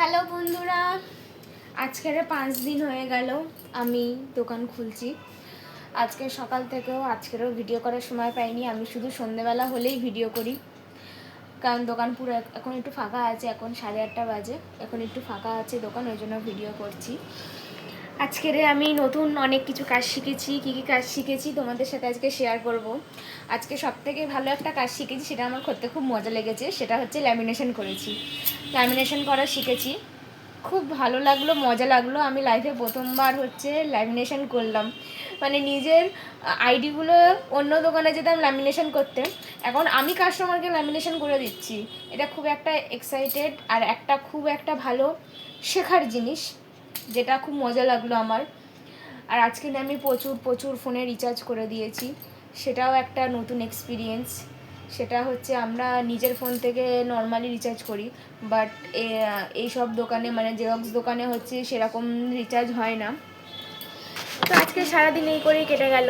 Hello বন্ধুরা, আজকের 5 দিন হয়ে গেল আমি দোকান খুলছি। আজকে সকাল থেকেও আজকেরও ভিডিও করার সময় পাইনি। আমি শুধু সন্ধ্যেবেলা হলেই ভিডিও করি, কারণ দোকান পুরো এখন একটু ফাঁকা আছে। এখন 8:30 বাজে, এখন একটু ফাঁকা আছে দোকান, ওই জন্য ভিডিও করছি। আজকের আমি নতুন অনেক কিছু কাজ শিখেছি। কী কী কাজ শিখেছি তোমাদের সাথে আজকে শেয়ার করব। আজকে সবথেকে ভালো একটা কাজ শিখেছি, সেটা আমার করতে খুব মজা লেগেছে। সেটা হচ্ছে ল্যামিনেশন করেছি, ল্যামিনেশন করা শিখেছি। খুব ভালো লাগলো, মজা লাগলো। আমি লাইফে প্রথমবার হচ্ছে ল্যামিনেশন করলাম, মানে নিজের আইডিগুলো অন্য দোকানে যেতাম ল্যামিনেশন করতে, এখন আমি কাস্টমারকে ল্যামিনেশন করে দিচ্ছি। এটা খুব একটা এক্সাইটেড আর খুব একটা ভালো শেখার জিনিস, যেটা খুব মজা লাগলো আমার। আর আজকে আমি প্রচুর ফোনে রিচার্জ করে দিয়েছি, সেটাও একটা নতুন এক্সপিরিয়েন্স। সেটা হচ্ছে আমরা নিজের ফোন থেকে নর্মালি রিচার্জ করি, বাট এই সব দোকানে মানে জেরক্স দোকানে হচ্ছে সেরকম রিচার্জ হয় না। তো আজকে সারাদিন এই করেই কেটে গেল।